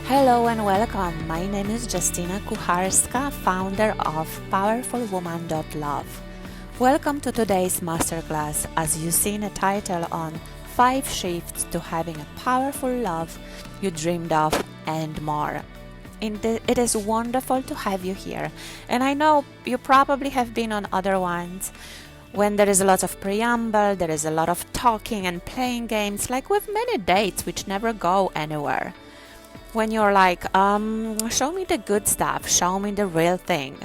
Hello and welcome. My name is Justyna, founder of powerfulwoman.love. Welcome to today's masterclass as you see in a title on 5 shifts to having a powerful love you dreamed of and more. It is wonderful to have you here, and I know you probably have been on other ones when there is a lot of preamble, there is a lot of talking and playing games, like with many dates which never go anywhere. When you're like, show me the good stuff, show me the real thing.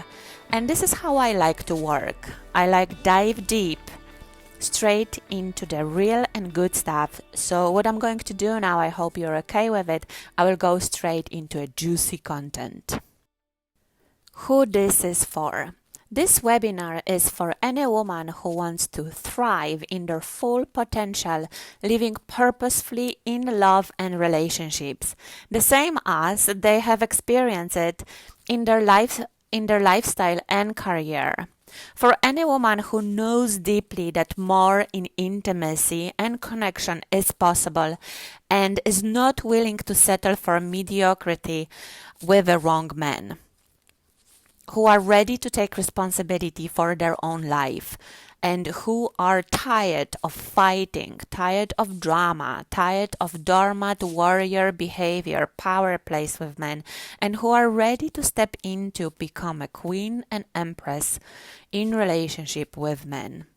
And this is how I like to work. I like dive deep, straight into the real and good stuff. So what I'm going to do now, I hope you're okay with it, I will go straight into a juicy content. Who this is for? This webinar is for any woman who wants to thrive in their full potential, living purposefully in love and relationships, the same as they have experienced it in their lifestyle and career. For any woman who knows deeply that more in intimacy and connection is possible and is not willing to settle for mediocrity with the wrong man, who are ready to take responsibility for their own life, and who are tired of fighting, tired of drama, tired of doormat warrior behavior, power plays with men, and who are ready to step into become a queen and empress in relationship with men.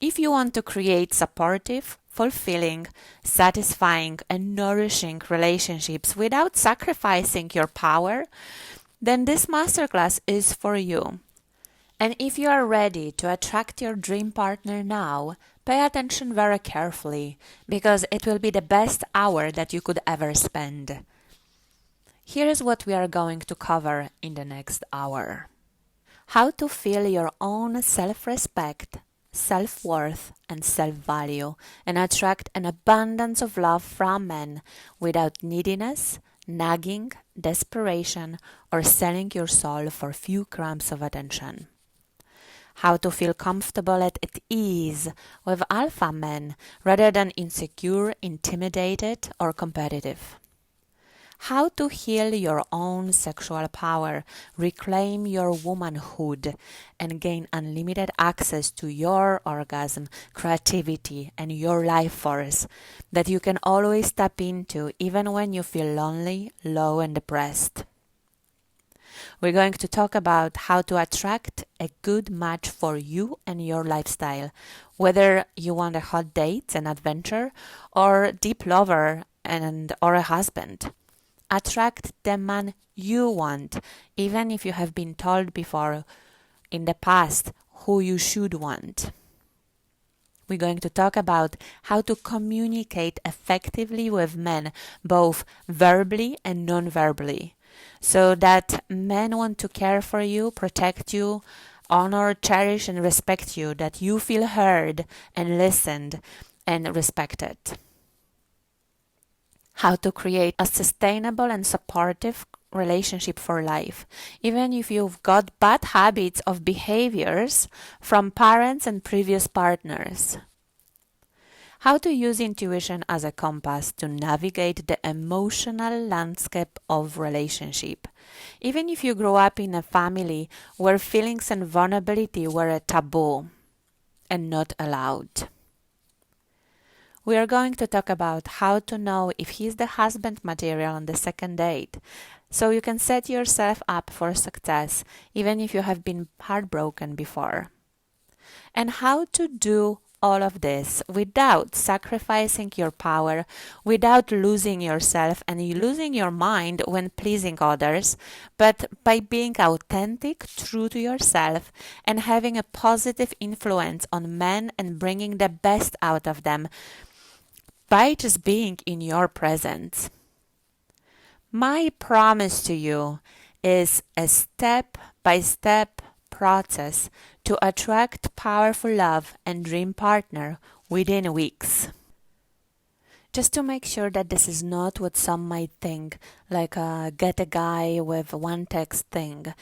If you want to create supportive, fulfilling, satisfying, and nourishing relationships without sacrificing your power, then this masterclass is for you. And if you are ready to attract your dream partner now, pay attention very carefully, because it will be the best hour that you could ever spend. Here is what we are going to cover in the next hour. How to feel your own self-respect, self-worth, and self-value, and attract an abundance of love from men without neediness, nagging, desperation, or selling your soul for few crumbs of attention. How to feel comfortable at ease with alpha men rather than insecure, intimidated, or competitive. How to heal your own sexual power, reclaim your womanhood, and gain unlimited access to your orgasm, creativity, and your life force that you can always tap into even when you feel lonely, low, and depressed. We're going to talk about how to attract a good match for you and your lifestyle, whether you want a hot date, an adventure, or deep lover or a husband. Attract the man you want, even if you have been told before in the past who you should want. We're going to talk about how to communicate effectively with men, both verbally and non-verbally, so that men want to care for you, protect you, honor, cherish, and respect you, that you feel heard and listened and respected. How to create a sustainable and supportive relationship for life, even if you've got bad habits of behaviors from parents and previous partners. How to use intuition as a compass to navigate the emotional landscape of relationship, even if you grew up in a family where feelings and vulnerability were a taboo and not allowed. We are going to talk about how to know if he's the husband material on the second date, so you can set yourself up for success even if you have been heartbroken before. And how to do all of this without sacrificing your power, without losing yourself and losing your mind when pleasing others, but by being authentic, true to yourself, and having a positive influence on men and bringing the best out of them by just being in your presence. My promise to you is a step-by-step process to attract powerful love and dream partner within weeks. Just to make sure that this is not what some might think, like get a guy with one text thing.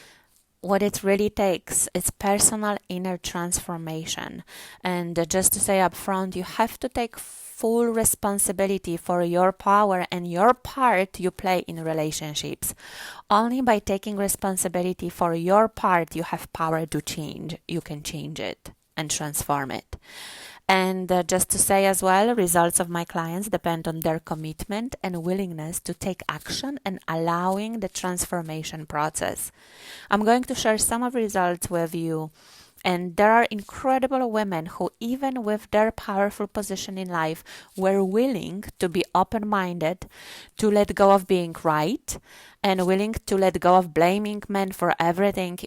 What it really takes is personal inner transformation. And just to say up front, you have to take full responsibility for your power and your part you play in relationships. Only by taking responsibility for your part you have power to change. You can change it and transform it. And just to say as well, results of my clients depend on their commitment and willingness to take action and allowing the transformation process. I'm going to share some of the results with you. And there are incredible women who, even with their powerful position in life, were willing to be open-minded, to let go of being right, and willing to let go of blaming men for everything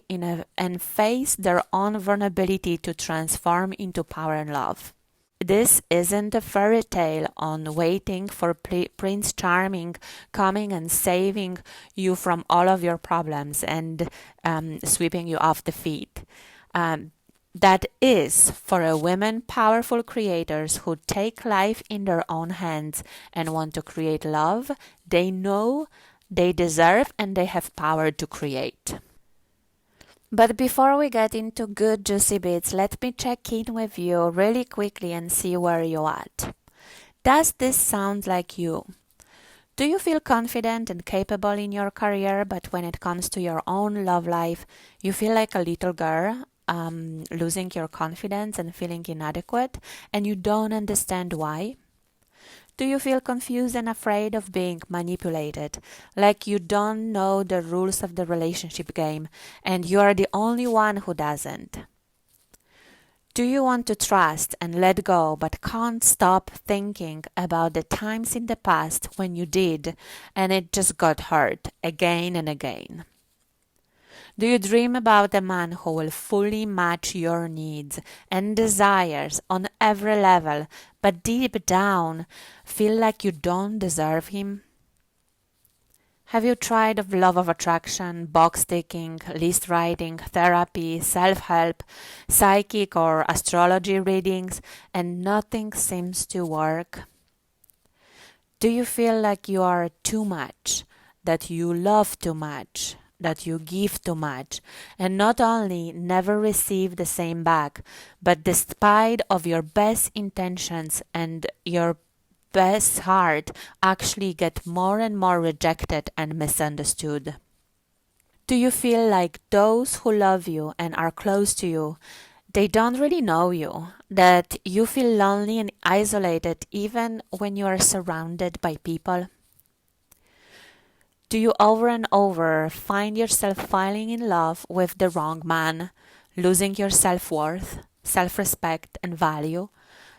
and face their own vulnerability to transform into power and love. This isn't a fairy tale on waiting for Prince Charming coming and saving you from all of your problems and sweeping you off the feet. That is for a women powerful creators who take life in their own hands and want to create love they know they deserve and they have power to create. But before we get into good juicy bits, let me check in with you really quickly and see where you're at. Does this sound like you? Do you feel confident and capable in your career, but when it comes to your own love life, you feel like a little girl, losing your confidence and feeling inadequate, and you don't understand why? Do you feel confused and afraid of being manipulated, like you don't know the rules of the relationship game and you are the only one who doesn't? Do you want to trust and let go but can't stop thinking about the times in the past when you did and it just got hurt again and again? Do you dream about a man who will fully match your needs and desires on every level, but deep down feel like you don't deserve him? Have you tried of law of attraction, box ticking, list writing, therapy, self-help, psychic or astrology readings, and nothing seems to work? Do you feel like you are too much, that you love too much, that you give too much, and not only never receive the same back, but despite of your best intentions and your best heart actually get more and more rejected and misunderstood? Do you feel like those who love you and are close to you, they don't really know you, that you feel lonely and isolated even when you are surrounded by people? Do you over and over find yourself falling in love with the wrong man, losing your self-worth, self-respect and value?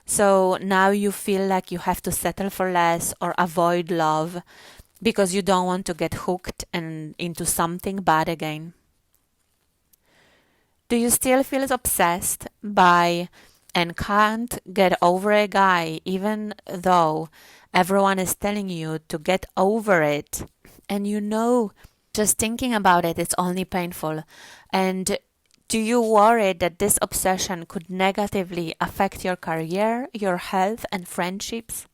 So now you feel like you have to settle for less or avoid love because you don't want to get hooked and into something bad again. Do you still feel obsessed by and can't get over a guy even though everyone is telling you to get over it and you know just thinking about it it's only painful? And do you worry that this obsession could negatively affect your career, your health, and friendships?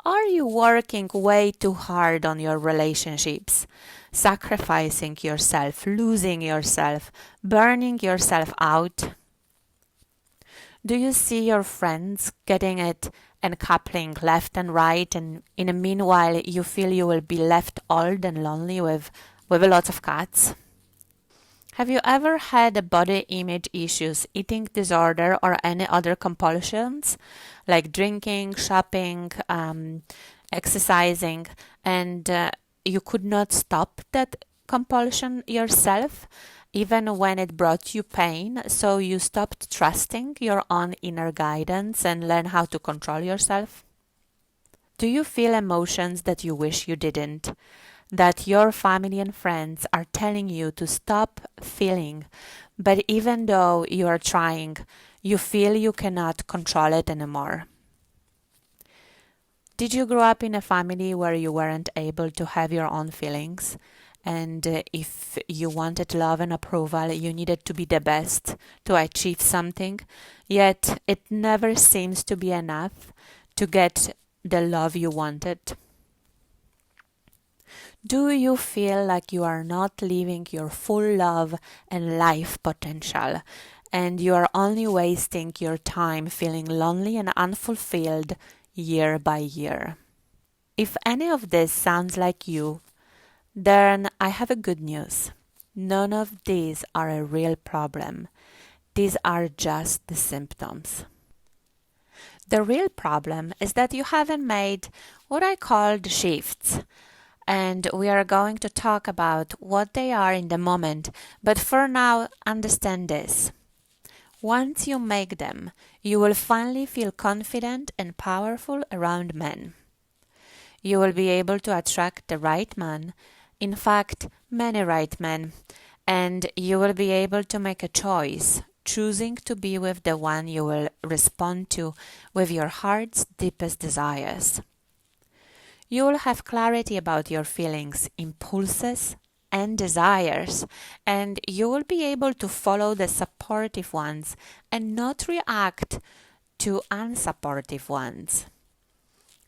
Are you working way too hard on your relationships, sacrificing yourself, losing yourself, burning yourself out? Do you see your friends getting it and coupling left and right, and in the meanwhile you feel you will be left old and lonely with a lot of cats? Have you ever had body image issues, eating disorder, or any other compulsions, like drinking, shopping, exercising, and you could not stop that compulsion yourself, even when it brought you pain, so you stopped trusting your own inner guidance and learn how to control yourself? Do you feel emotions that you wish you didn't? That your family and friends are telling you to stop feeling, but even though you are trying, you feel you cannot control it anymore? Did you grow up in a family where you weren't able to have your own feelings? And if you wanted love and approval, you needed to be the best to achieve something, yet it never seems to be enough to get the love you wanted? Do you feel like you are not living your full love and life potential and you are only wasting your time feeling lonely and unfulfilled year by year. If any of this sounds like you, then I have a good news. None of these are a real problem. These are just the symptoms. The real problem is that you haven't made what I call the shifts, and we are going to talk about what they are in the moment, but for now, understand this. Once you make them, you will finally feel confident and powerful around men. You will be able to attract the right man, in fact, many right men, and you will be able to make a choice, choosing to be with the one you will respond to with your heart's deepest desires. You will have clarity about your feelings, impulses, and desires, and you will be able to follow the supportive ones and not react to unsupportive ones.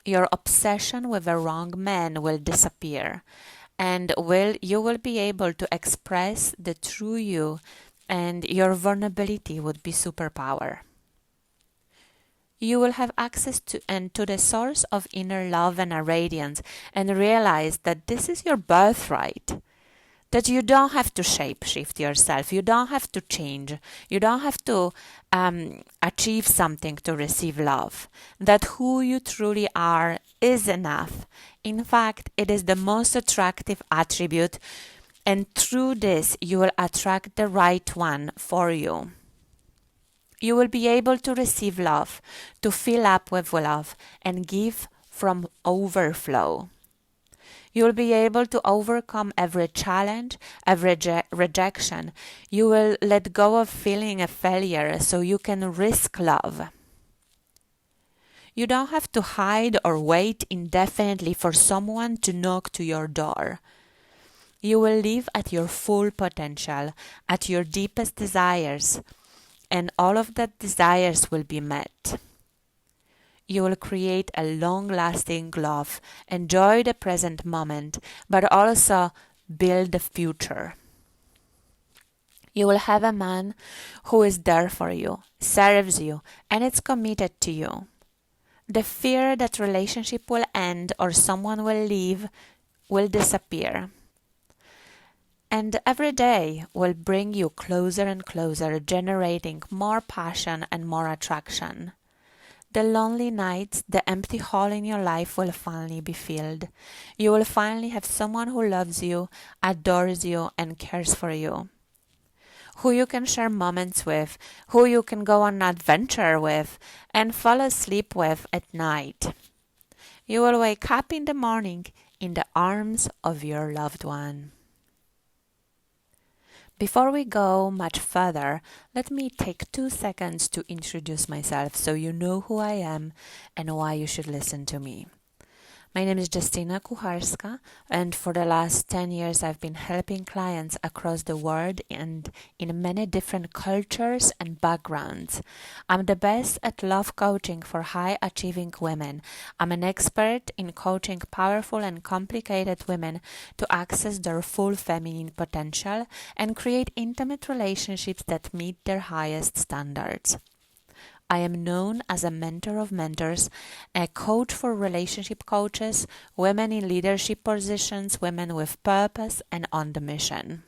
Your obsession with a wrong man will disappear, and you will be able to express the true you, and your vulnerability would be superpower. You will have access to the source of inner love and radiance, and realize that this is your birthright. That you don't have to shapeshift yourself, you don't have to change, you don't have to achieve something to receive love. That who you truly are is enough. In fact, it is the most attractive attribute, and through this you will attract the right one for you. You will be able to receive love, to fill up with love, and give from overflow. You will be able to overcome every challenge, every rejection. You will let go of feeling a failure so you can risk love. You don't have to hide or wait indefinitely for someone to knock to your door. You will live at your full potential, at your deepest desires, and all of that desires will be met. You will create a long-lasting love, enjoy the present moment, but also build the future. You will have a man who is there for you, serves you, and is committed to you. The fear that relationship will end or someone will leave will disappear. And every day will bring you closer and closer, generating more passion and more attraction. The lonely nights, the empty hole in your life will finally be filled. You will finally have someone who loves you, adores you, and cares for you. Who you can share moments with, who you can go on an adventure with, and fall asleep with at night. You will wake up in the morning in the arms of your loved one. Before we go much further, let me take 2 seconds to introduce myself so you know who I am and why you should listen to me. My name is Justyna, and for the last 10 years I've been helping clients across the world and in many different cultures and backgrounds. I'm the best at love coaching for high-achieving women. I'm an expert in coaching powerful and complicated women to access their full feminine potential and create intimate relationships that meet their highest standards. I am known as a mentor of mentors, a coach for relationship coaches, women in leadership positions, women with purpose, and on the mission.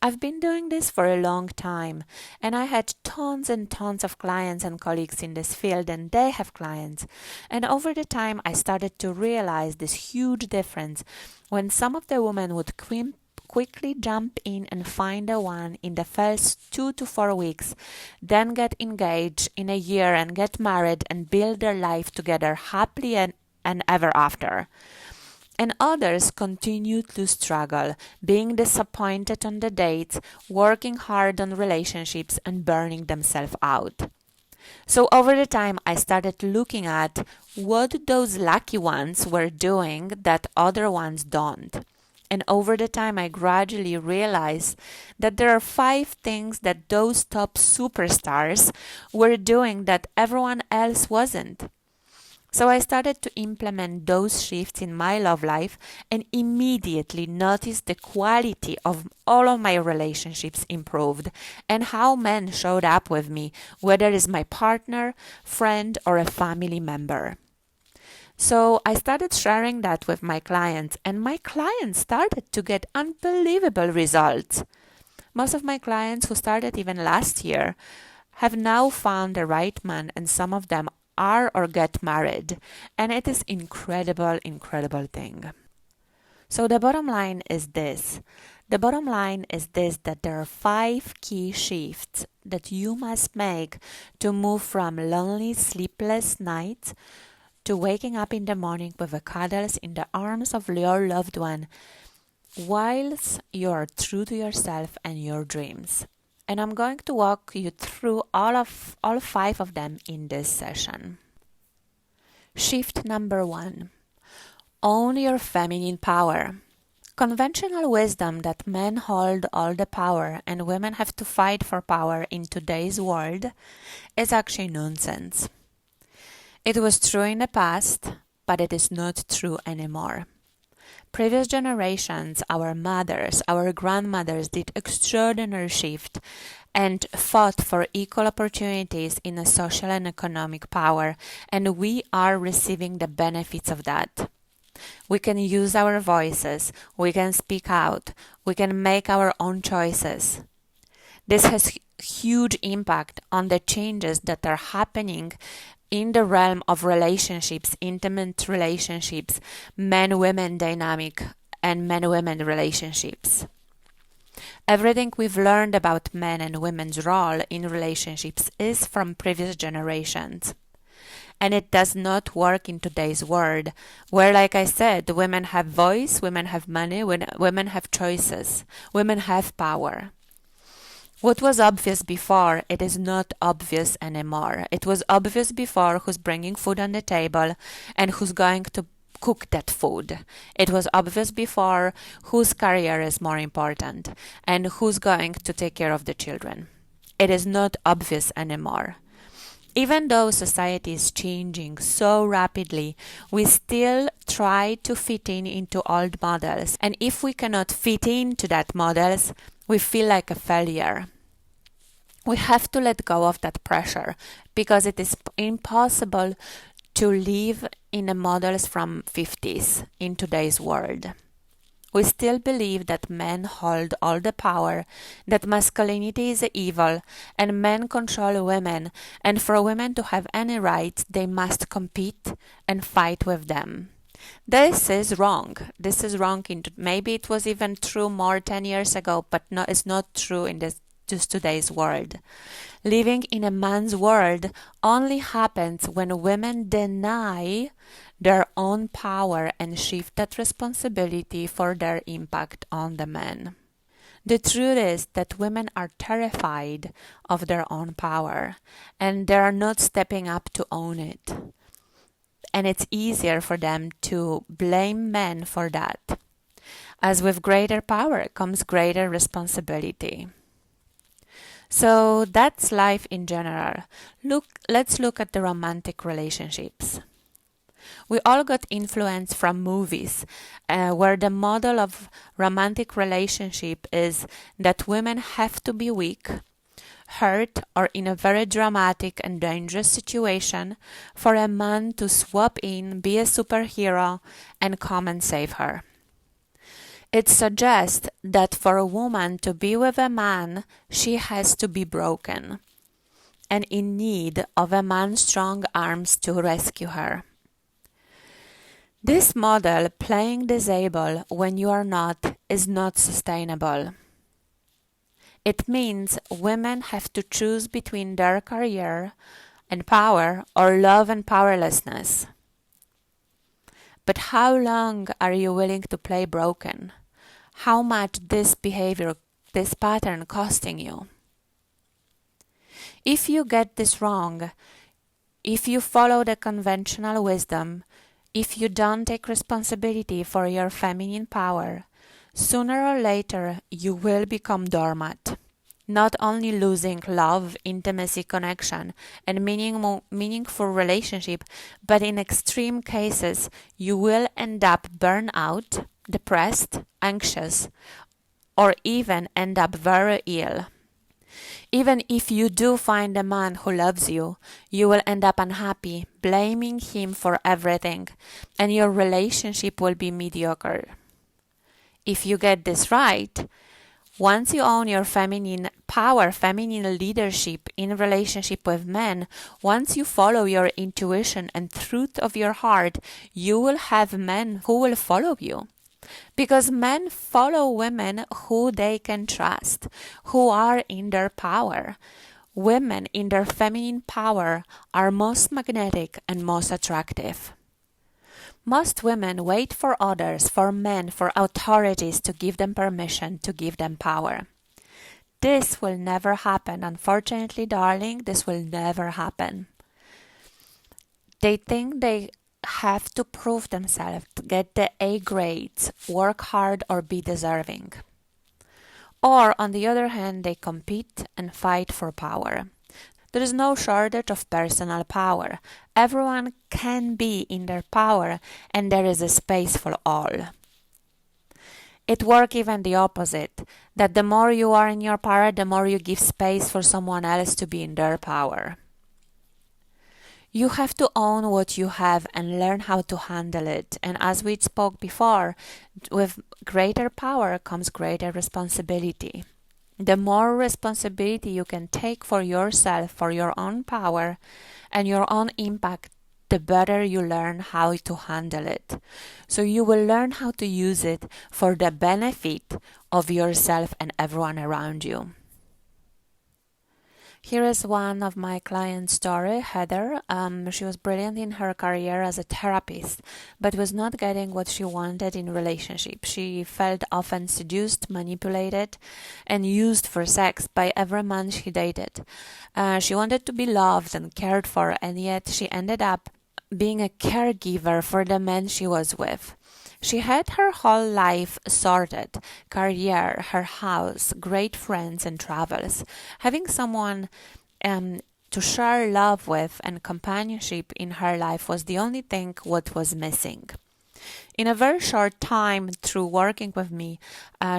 I've been doing this for a long time, and I had tons and tons of clients and colleagues in this field, and they have clients. And over the time, I started to realize this huge difference when some of the women would quickly jump in and find the one in the first 2 to 4 weeks, then get engaged in a year and get married and build their life together happily and ever after. And others continued to struggle, being disappointed on the dates, working hard on relationships and burning themselves out. So over the time, I started looking at what those lucky ones were doing that other ones don't. And over the time, I gradually realized that there are 5 things that those top superstars were doing that everyone else wasn't. So I started to implement those shifts in my love life and immediately noticed the quality of all of my relationships improved and how men showed up with me, whether it's my partner, friend, or a family member. So I started sharing that with my clients, and my clients started to get unbelievable results. Most of my clients who started even last year have now found the right man, and some of them are or get married, and it is incredible thing. So the bottom line is this. The bottom line is this, that there are 5 key shifts that you must make to move from lonely, sleepless nights to waking up in the morning with the cuddles in the arms of your loved one, whilst you are true to yourself and your dreams. And I'm going to walk you through all 5 of them in this session. Shift number 1. Own your feminine power. Conventional wisdom that men hold all the power and women have to fight for power in today's world is actually nonsense. It was true in the past, but it is not true anymore. Previous generations, our mothers, our grandmothers did extraordinary shift and fought for equal opportunities in a social and economic power, and we are receiving the benefits of that. We can use our voices, we can speak out, we can make our own choices. This has huge impact on the changes that are happening in the realm of relationships, intimate relationships, man-women dynamic, and man-women relationships. Everything we've learned about men and women's role in relationships is from previous generations. And it does not work in today's world, where, like I said, women have voice, women have money, women have choices, women have power. What was obvious before, it is not obvious anymore. It was obvious before who's bringing food on the table and who's going to cook that food. It was obvious before whose career is more important and who's going to take care of the children. It is not obvious anymore. Even though society is changing so rapidly, we still try to fit into old models. And if we cannot fit into that models, we feel like a failure. We have to let go of that pressure because it is impossible to live in the models from 50s in today's world. We still believe that men hold all the power, that masculinity is evil, and men control women, and for women to have any rights, they must compete and fight with them. This is wrong. This is wrong. Maybe it was even true more 10 years ago, but no, it's not true in just today's world. Living in a man's world only happens when women deny their own power and shift that responsibility for their impact on the men. The truth is that women are terrified of their own power and they are not stepping up to own it. And it's easier for them to blame men for that. As with greater power comes greater responsibility. So that's life in general. Let's look at the romantic relationships. We all got influence from movies where the model of romantic relationship is that women have to be weak, hurt, or in a very dramatic and dangerous situation for a man to swoop in, be a superhero, and come and save her. It suggests that for a woman to be with a man, she has to be broken and in need of a man's strong arms to rescue her. This model, playing disabled when you are not, is not sustainable. It means women have to choose between their career and power or love and powerlessness. But how long are you willing to play broken? How much this behavior, this pattern costing you? If you get this wrong, if you follow the conventional wisdom, if you don't take responsibility for your feminine power, sooner or later you will become doormat. not only losing love, intimacy, connection, and meaningful relationship, but in extreme cases, you will end up burned out, depressed, anxious, or even end up very ill. Even if you do find a man who loves you, you will end up unhappy, blaming him for everything, and your relationship will be mediocre. If you get this right, once you own your feminine power, feminine leadership in relationship with men, once you follow your intuition and truth of your heart, you will have men who will follow you. Because men follow women who they can trust, who are in their power. Women in their feminine power are most magnetic and most attractive. Most women wait for others, for men, for authorities to give them permission, to give them power. This will never happen. Unfortunately, darling, this will never happen. They think they have to prove themselves, to get the A grades, work hard or be deserving. Or, on the other hand, they compete and fight for power. There is no shortage of personal power. Everyone can be in their power, and there is a space for all. It works even the opposite, that the more you are in your power, the more you give space for someone else to be in their power. You have to own what you have and learn how to handle it. And as we spoke before, with greater power comes greater responsibility. The more responsibility you can take for yourself, for your own power and your own impact, the better you learn how to handle it. So you will learn how to use it for the benefit of yourself and everyone around you. Here is one of my clients' story, Heather. She was brilliant in her career as a therapist, but was not getting what she wanted in relationship. She felt often seduced, manipulated, and used for sex by every man she dated. She wanted to be loved and cared for, and yet she ended up being a caregiver for the men she was with. She had her whole life sorted, career, her house, great friends and travels. Having someone to share love with and companionship in her life was the only thing what was missing. In a very short time, through working with me,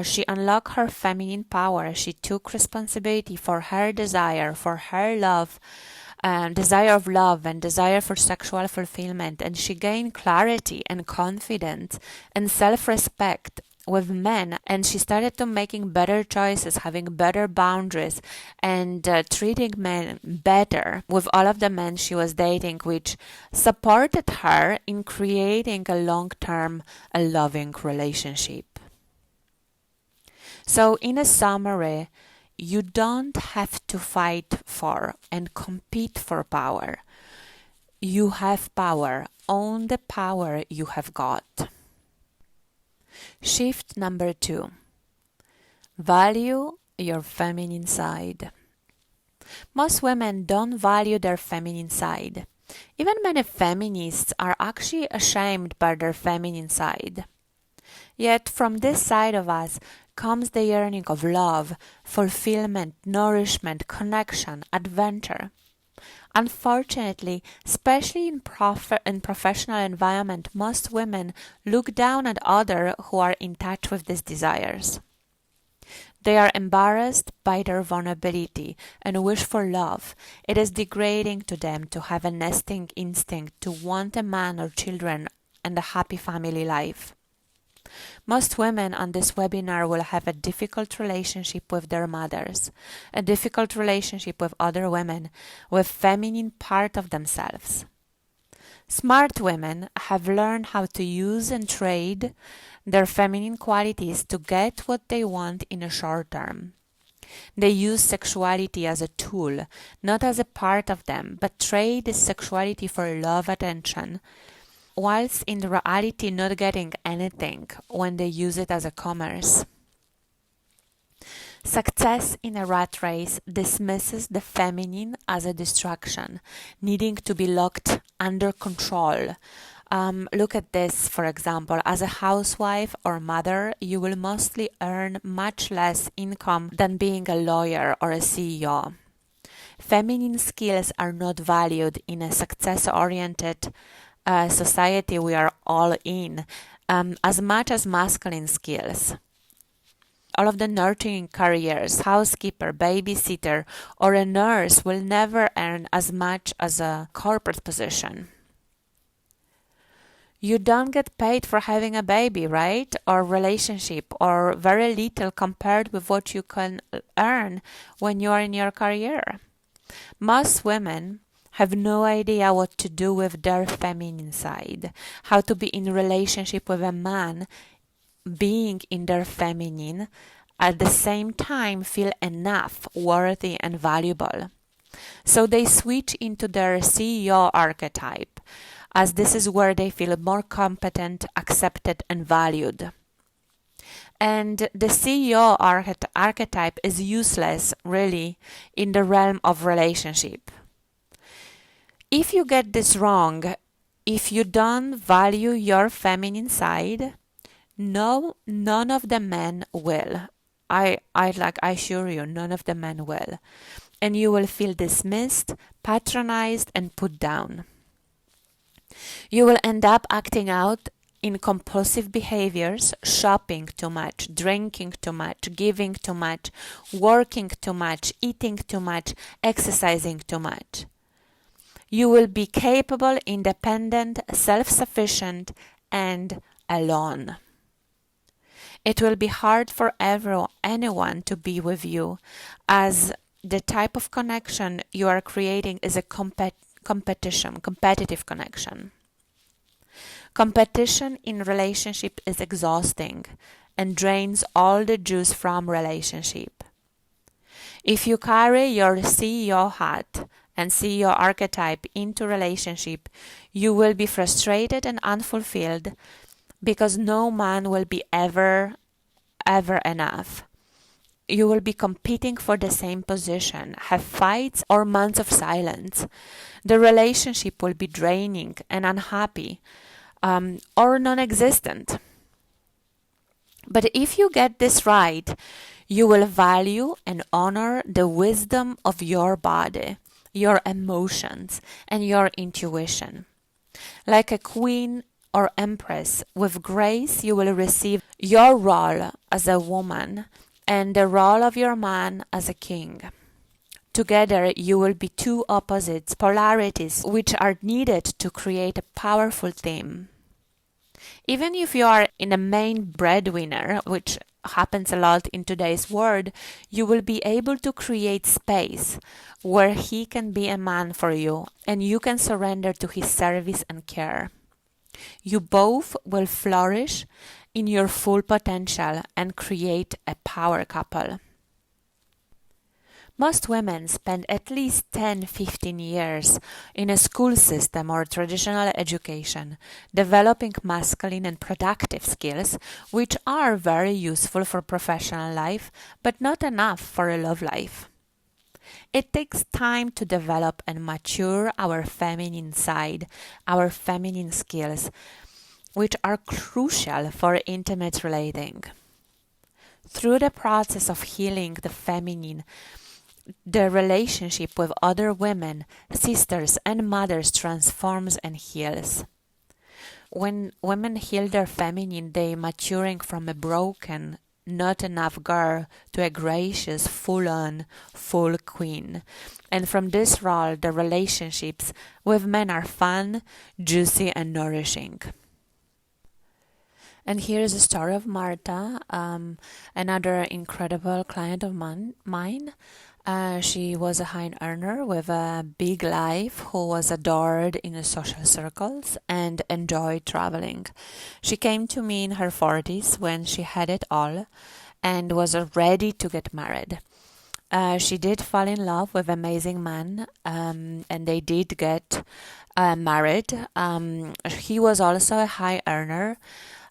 she unlocked her feminine power. She took responsibility for her desire, for her love, desire of love and desire for sexual fulfillment, and she gained clarity and confidence and self-respect with men, and she started to making better choices, having better boundaries, and treating men better with all of the men she was dating, which supported her in creating a long-term, a loving relationship. So in a summary, you don't have to fight for and compete for power. You have power. Own the power you have got. Shift number 2. Value your feminine side. Most women don't value their feminine side. Even many feminists are actually ashamed by their feminine side. Yet from this side of us comes the yearning of love, fulfillment, nourishment, connection, adventure. Unfortunately, especially in professional environment, most women look down at others who are in touch with these desires. They are embarrassed by their vulnerability and wish for love. It is degrading to them to have a nesting instinct, to want a man or children and a happy family life. Most women on this webinar will have a difficult relationship with their mothers, a difficult relationship with other women, with feminine part of themselves. Smart women have learned how to use and trade their feminine qualities to get what they want in a short term. They use sexuality as a tool, not as a part of them, but trade this sexuality for love, attention, whilst in reality not getting anything when they use it as a commerce. Success in a rat race dismisses the feminine as a distraction, needing to be locked under control, Look at this, for example. As a housewife or mother, you will mostly earn much less income than being a lawyer or a CEO. Feminine skills are not valued in a success-oriented society we are all in, as much as masculine skills. All of the nurturing careers, housekeeper, babysitter, or a nurse will never earn as much as a corporate position. You don't get paid for having a baby, right? Or relationship, or very little compared with what you can earn when you are in your career. Most women have no idea what to do with their feminine side, how to be in relationship with a man, being in their feminine, at the same time feel enough, worthy and valuable. So they switch into their CEO archetype, as this is where they feel more competent, accepted and valued. And the CEO archetype is useless, really, in the realm of relationship. If you get this wrong, if you don't value your feminine side, no, none of the men will. I assure you, none of the men will. And you will feel dismissed, patronized, and put down. You will end up acting out in compulsive behaviors, shopping too much, drinking too much, giving too much, working too much, eating too much, exercising too much. You will be capable, independent, self-sufficient, and alone. It will be hard for anyone to be with you, as the type of connection you are creating is a competitive connection. Competition in relationship is exhausting and drains all the juice from relationship. If you carry your CEO hat and CEO archetype into relationship, you will be frustrated and unfulfilled because no man will be ever enough. You will be competing for the same position, have fights or months of silence. The relationship will be draining and unhappy, or non-existent. But if you get this right, you will value and honor the wisdom of your body, your emotions, and your intuition. Like a queen or empress, with grace you will receive your role as a woman and the role of your man as a king. Together you will be two opposites, polarities, which are needed to create a powerful team. Even if you are in a main breadwinner, which happens a lot in today's world, you will be able to create space where he can be a man for you and you can surrender to his service and care. You both will flourish in your full potential and create a power couple. Most women spend at least 10-15 years in a school system or traditional education, developing masculine and productive skills, which are very useful for professional life, but not enough for a love life. It takes time to develop and mature our feminine side, our feminine skills, which are crucial for intimate relating. Through the process of healing the feminine, the relationship with other women, sisters, and mothers transforms and heals. When women heal their feminine, they maturing from a broken, not enough girl to a gracious, full-on, full queen. And from this role, the relationships with men are fun, juicy, and nourishing. And here's the story of Marta, another incredible client of mine. She was a high earner with a big life who was adored in the social circles and enjoyed traveling. She came to me in her 40s when she had it all and was ready to get married. She did fall in love with an amazing man, and they did get married. He was also a high earner,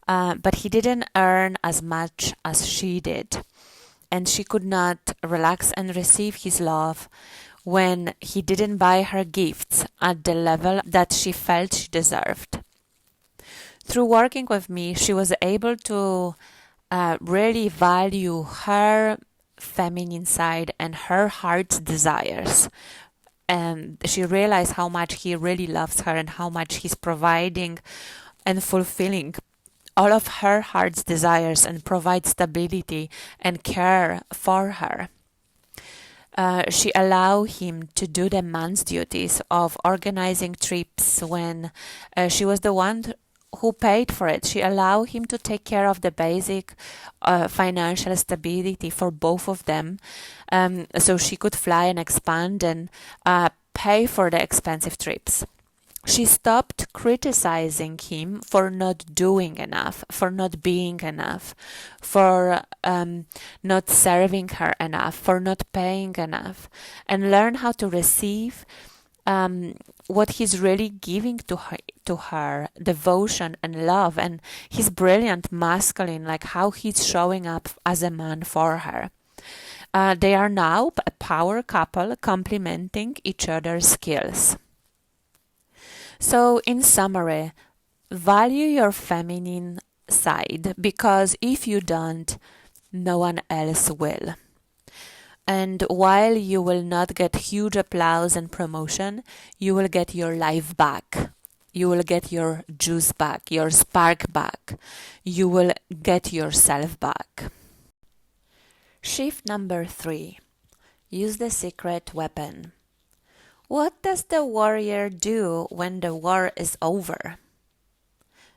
but he didn't earn as much as she did. And she could not relax and receive his love when he didn't buy her gifts at the level that she felt she deserved. Through working with me, she was able to really value her feminine side and her heart's desires. And she realized how much he really loves her and how much he's providing and fulfilling all of her heart's desires and provide stability and care for her. She allowed him to do the man's duties of organizing trips when she was the one who paid for it. She allowed him to take care of the basic financial stability for both of them, so she could fly and expand and pay for the expensive trips. She stopped criticizing him for not doing enough, for not being enough, for not serving her enough, for not paying enough, and learned how to receive what he's really giving to her, devotion and love, and his brilliant masculine, like how he's showing up as a man for her. They are now a power couple complementing each other's skills. So, in summary, value your feminine side, because if you don't, no one else will. And while you will not get huge applause and promotion, you will get your life back. You will get your juice back, your spark back. You will get yourself back. Shift number 3. Use the secret weapon. What does the warrior do when the war is over?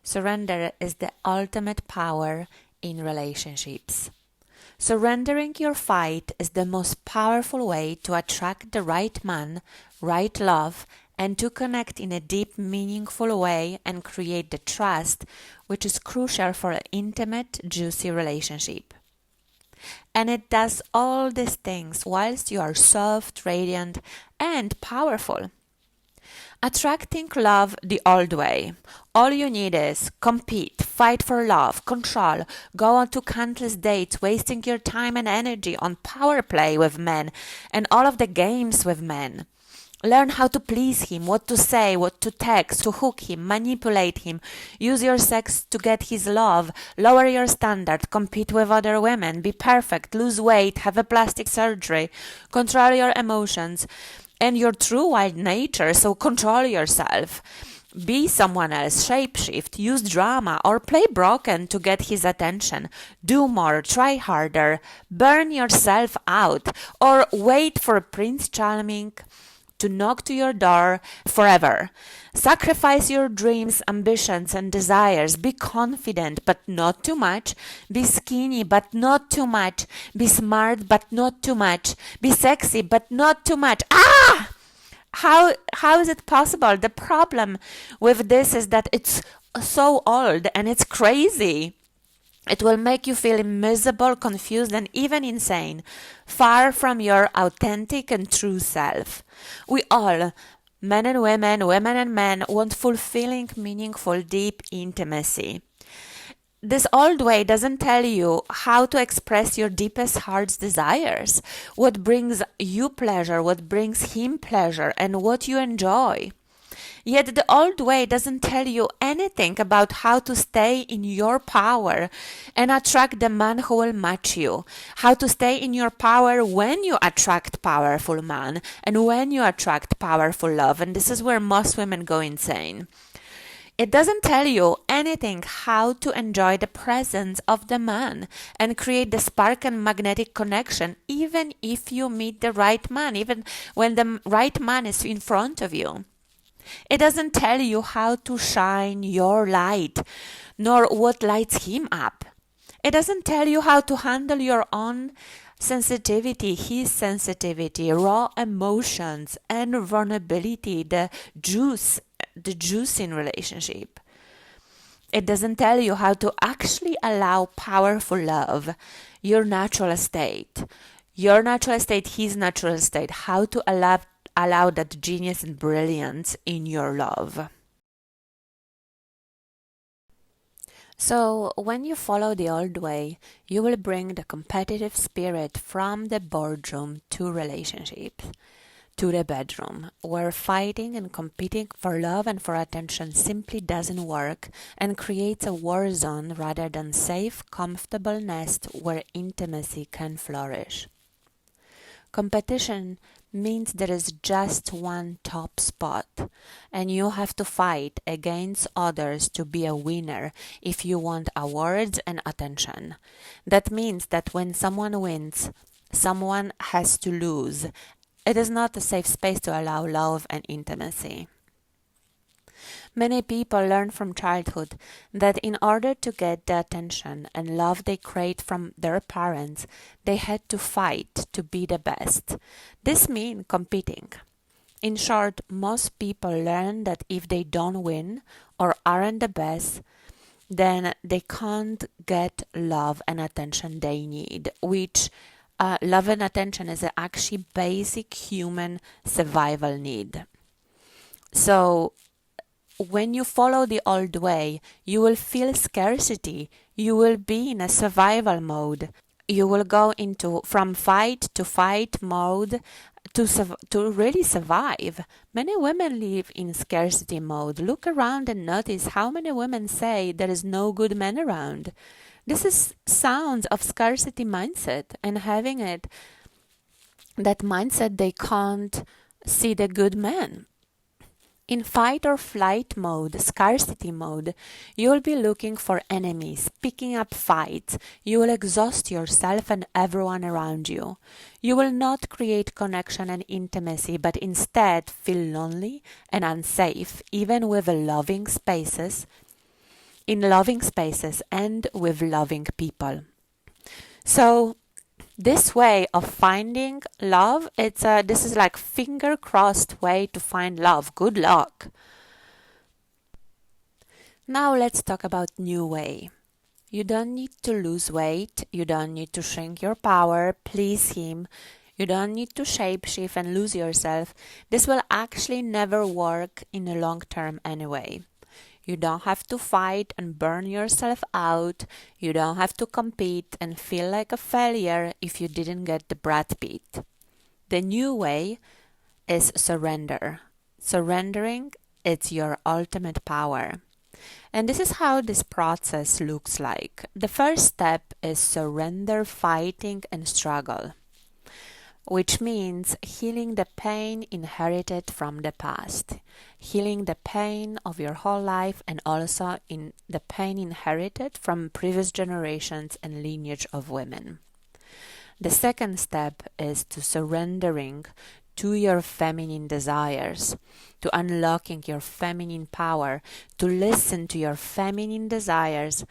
Surrender is the ultimate power in relationships. Surrendering your fight is the most powerful way to attract the right man, right love, and to connect in a deep, meaningful way and create the trust, which is crucial for an intimate, juicy relationship. And it does all these things whilst you are soft, radiant, and powerful. Attracting love the old way. All you need is compete, fight for love, control, go on to countless dates, wasting your time and energy on power play with men and all of the games with men. Learn how to please him, what to say, what to text, to hook him, manipulate him, use your sex to get his love, lower your standard, compete with other women, be perfect, lose weight, have a plastic surgery, control your emotions and your true wild nature, so control yourself. Be someone else, shapeshift, use drama or play broken to get his attention. Do more, try harder, burn yourself out, or wait for Prince Charming to knock to your door forever. Sacrifice your dreams, ambitions, and desires. Be confident, but not too much. Be skinny, but not too much. Be smart, but not too much. Be sexy, but not too much. Ah! How is it possible? The problem with this is that it's so old and it's crazy. It will make you feel miserable, confused, and even insane, far from your authentic and true self. We all, men and women, women and men, want fulfilling, meaningful, deep intimacy. This old way doesn't tell you how to express your deepest heart's desires, what brings you pleasure, what brings him pleasure, and what you enjoy. Yet the old way doesn't tell you anything about how to stay in your power and attract the man who will match you. How to stay in your power when you attract powerful man and when you attract powerful love. And this is where most women go insane. It doesn't tell you anything how to enjoy the presence of the man and create the spark and magnetic connection, even if you meet the right man, even when the right man is in front of you. It doesn't tell you how to shine your light, nor what lights him up. It doesn't tell you how to handle your own sensitivity, his sensitivity, raw emotions, and vulnerability, the juice in relationship. It doesn't tell you how to actually allow powerful love, your natural state, his natural state, how to allow that genius and brilliance in your love. So, when you follow the old way, you will bring the competitive spirit from the boardroom to relationships. to the bedroom, where fighting and competing for love and for attention simply doesn't work and creates a war zone rather than safe, comfortable nest where intimacy can flourish. Competition means there is just one top spot, and you have to fight against others to be a winner if you want awards and attention. That means that when someone wins, someone has to lose. It is not a safe space to allow love and intimacy. Many people learn from childhood that in order to get the attention and love they crave from their parents, they had to fight to be the best. This means competing. In short, most people learn that if they don't win or aren't the best, then they can't get love and attention they need, which love and attention is actually basic human survival need. So when you follow the old way, you will feel scarcity. You will be in a survival mode. You will go into from fight to fight mode to really survive. Many women live in scarcity mode. Look around and notice how many women say there is no good man around. This is sounds of scarcity mindset, and having that mindset, they can't see the good man. In fight or flight mode, scarcity mode, you will be looking for enemies, picking up fights. You will exhaust yourself and everyone around you. You will not create connection and intimacy, but instead feel lonely and unsafe, even with loving spaces, in loving spaces and with loving people. So this way of finding love, this is like finger crossed way to find love. Good luck. Now let's talk about new way. You don't need to lose weight. You don't need to shrink your power, please him. You don't need to shapeshift and lose yourself. This will actually never work in the long term anyway. You don't have to fight and burn yourself out. You don't have to compete and feel like a failure if you didn't get the Brad Pitt. The new way is surrender. Surrendering, it's your ultimate power. And this is how this process looks like. The first step is surrender, fighting, and struggle, which means healing the pain inherited from the past, healing the pain of your whole life, and also in the pain inherited from previous generations and lineage of women. The second step is to surrendering to your feminine desires, to unlocking your feminine power, to listen to your feminine desires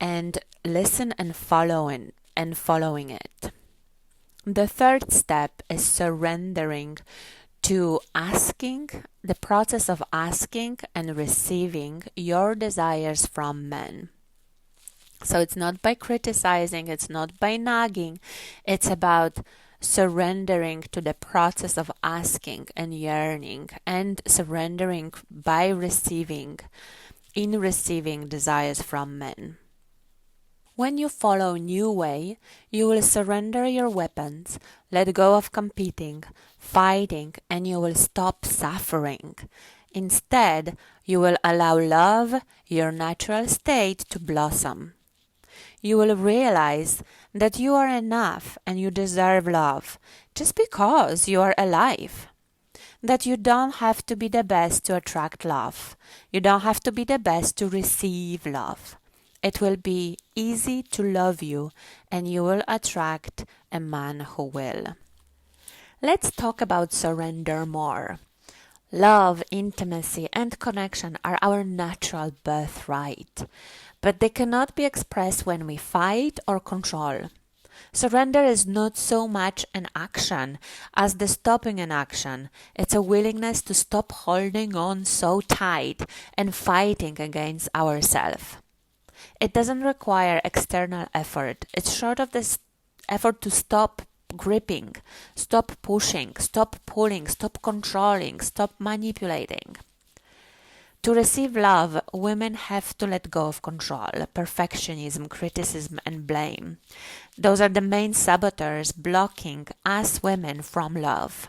and listen and following it. The third step is surrendering to asking, the process of asking and receiving your desires from men. So it's not by criticizing, it's not by nagging, it's about surrendering to the process of asking and yearning, and surrendering by receiving desires from men. When you follow new way, you will surrender your weapons, let go of competing, fighting, and you will stop suffering. Instead, you will allow love, your natural state, to blossom. You will realize that you are enough and you deserve love just because you are alive. That you don't have to be the best to attract love. You don't have to be the best to receive love. It will be easy to love you and you will attract a man who will. Let's talk about surrender more. Love, intimacy, and connection are our natural birthright, but they cannot be expressed when we fight or control. Surrender is not so much an action as the stopping an action. It's a willingness to stop holding on so tight and fighting against ourselves. It doesn't require external effort. It's short of this effort to stop gripping, stop pushing, stop pulling, stop controlling, stop manipulating. To receive love, women have to let go of control, perfectionism, criticism, and blame. Those are the main saboteurs blocking us women from love.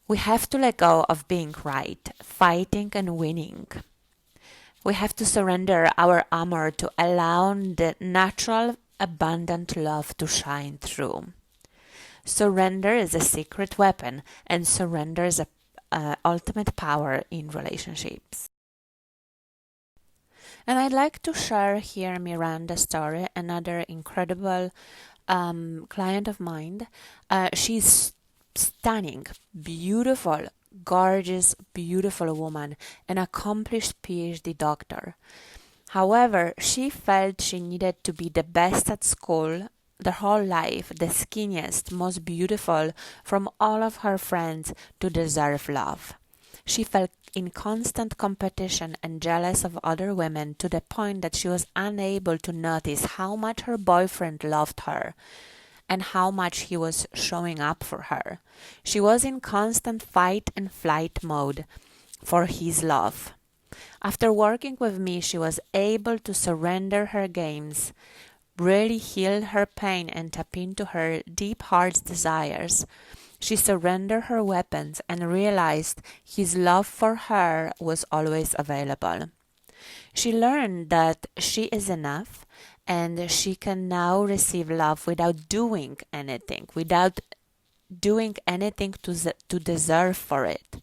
We have to let go of being right, fighting and winning. We have to surrender our armor to allow the natural, abundant love to shine through. Surrender is a secret weapon, and surrender is a ultimate power in relationships. And I'd like to share here Miranda's story, another incredible client of mine. She's stunning, beautiful, gorgeous, beautiful woman, an accomplished PhD doctor. However, she felt she needed to be the best at school the whole life, the skinniest, most beautiful from all of her friends to deserve love. She felt in constant competition and jealous of other women to the point that she was unable to notice how much her boyfriend loved her and how much he was showing up for her. She was in constant fight and flight mode for his love. After working with me, she was able to surrender her games, really heal her pain and tap into her deep heart's desires. She surrendered her weapons and realized his love for her was always available. She learned that she is enough and she can now receive love without doing anything to deserve for it.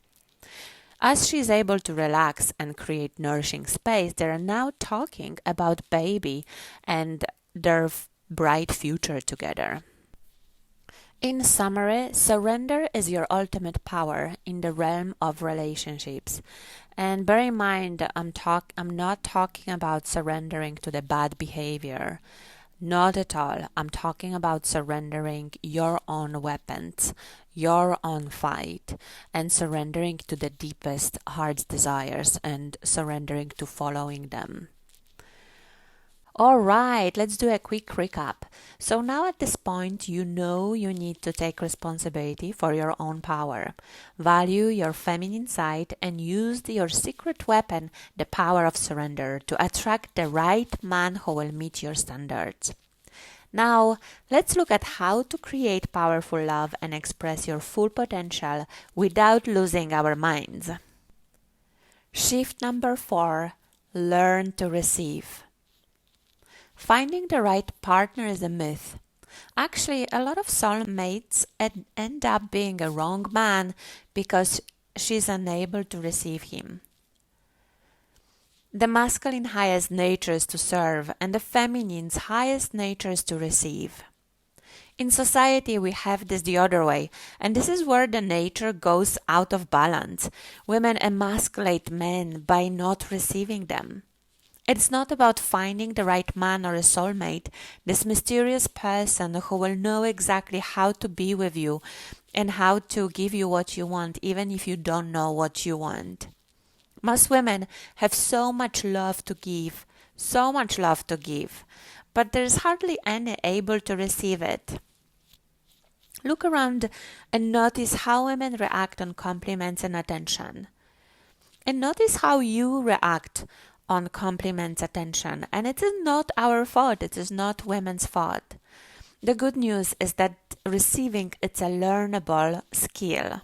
As she is able to relax and create nourishing space, they are now talking about baby and their bright future together. In summary, surrender is your ultimate power in the realm of relationships. And bear in mind, I'm not talking about surrendering to the bad behavior. Not at all. I'm talking about surrendering your own weapons, your own fight, and surrendering to the deepest heart's desires and surrendering to following them. All right, let's do a quick recap. So now at this point, you know you need to take responsibility for your own power. Value your feminine side and use your secret weapon, the power of surrender, to attract the right man who will meet your standards. Now, let's look at how to create powerful love and express your full potential without losing our minds. Shift number 4, learn to receive. Finding the right partner is a myth. Actually, a lot of soulmates end up being a wrong man because she's unable to receive him. The masculine highest nature is to serve, and the feminine's highest nature is to receive. In society, we have this the other way, and this is where the nature goes out of balance. Women emasculate men by not receiving them. It's not about finding the right man or a soulmate, this mysterious person who will know exactly how to be with you and how to give you what you want, even if you don't know what you want. Most women have so much love to give, but there's hardly any able to receive it. Look around and notice how women react on compliments and attention. And notice how you react on compliments, attention, and it is not our fault, it is not women's fault. The good news is that receiving it's a learnable skill.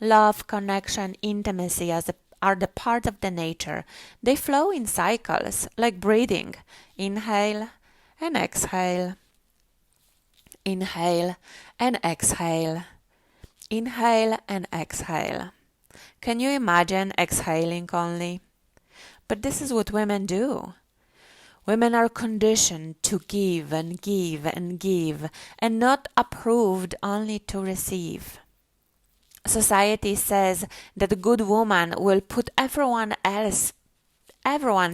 Love, connection, intimacy are the part of the nature. They flow in cycles, like breathing. Inhale and exhale. Inhale and exhale. Inhale and exhale. Can you imagine exhaling only? But this is what women do. Women are conditioned to give and give and give, and not approved only to receive. Society says that a good woman will put everyone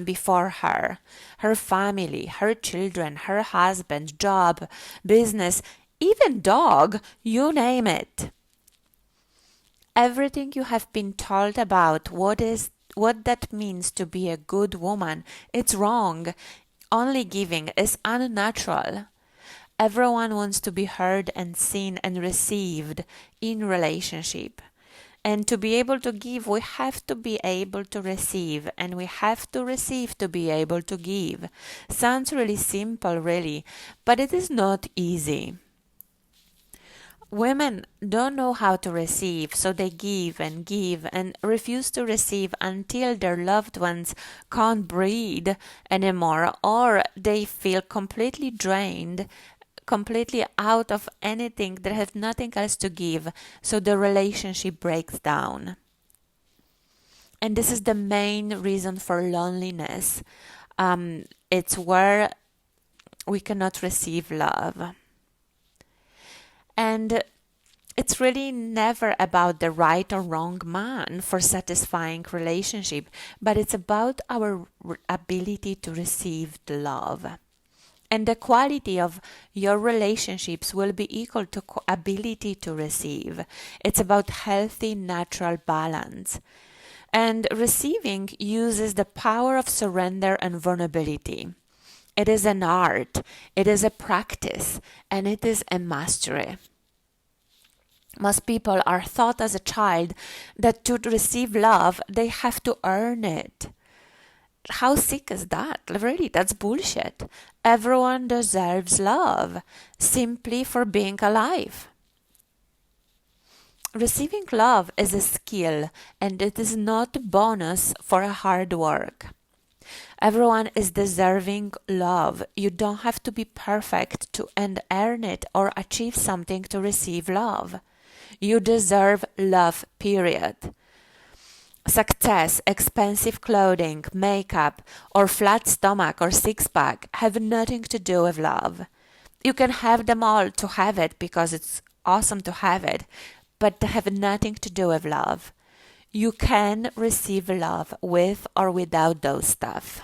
before her, her family, her children, her husband, job, business, even dog, you name it. Everything you have been told about what that means to be a good woman, it's wrong. Only giving is unnatural. Everyone wants to be heard and seen and received in relationship. And to be able to give, we have to be able to receive, and we have to receive to be able to give. Sounds really simple, really, but it is not easy. Women don't know how to receive, so they give and refuse to receive until their loved ones can't breathe anymore, or they feel completely drained, completely out of anything. They have nothing else to give, so the relationship breaks down. And this is the main reason for loneliness. It's where we cannot receive love. And it's really never about the right or wrong man for satisfying relationship, but it's about our ability to receive the love. And the quality of your relationships will be equal to ability to receive. It's about healthy, natural balance. And receiving uses the power of surrender and vulnerability. It is an art, it is a practice, and it is a mastery. Most people are taught as a child that to receive love, they have to earn it. How sick is that? Really, that's bullshit. Everyone deserves love simply for being alive. Receiving love is a skill, and it is not a bonus for a hard work. Everyone is deserving love. You don't have to be perfect to earn it or achieve something to receive love. You deserve love, period. Success, expensive clothing, makeup, or flat stomach or six-pack have nothing to do with love. You can have them all to have it because it's awesome to have it, but they have nothing to do with love. You can receive love with or without those stuff.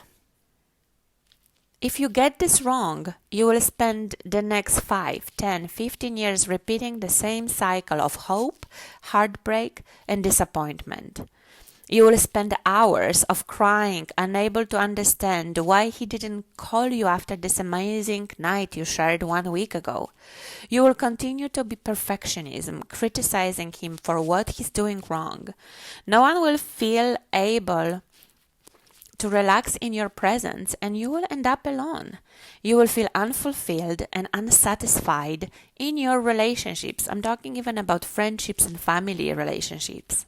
If you get this wrong, you will spend the next 5, 10, 15 years repeating the same cycle of hope, heartbreak, and disappointment. You will spend hours of crying, unable to understand why he didn't call you after this amazing night you shared 1 week ago. You will continue to be perfectionism, criticizing him for what he's doing wrong. No one will feel able to relax in your presence, and you will end up alone. You will feel unfulfilled and unsatisfied in your relationships. I'm talking even about friendships and family relationships.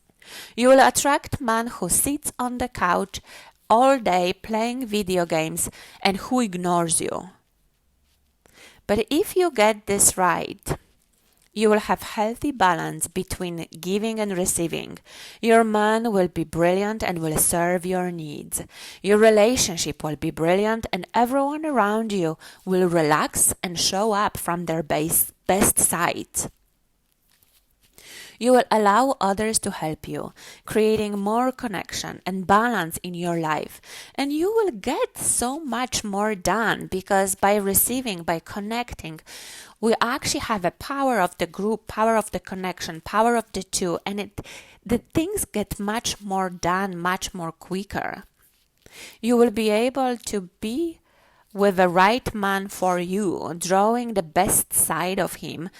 You will attract man who sits on the couch all day playing video games and who ignores you. But if you get this right, you will have healthy balance between giving and receiving. Your man will be brilliant and will serve your needs. Your relationship will be brilliant and everyone around you will relax and show up from their best side. You will allow others to help you, creating more connection and balance in your life. And you will get so much more done because by receiving, by connecting, we actually have a power of the group, power of the connection, power of the two, and the things get much more done, much more quicker. You will be able to be with the right man for you, drawing the best side of him,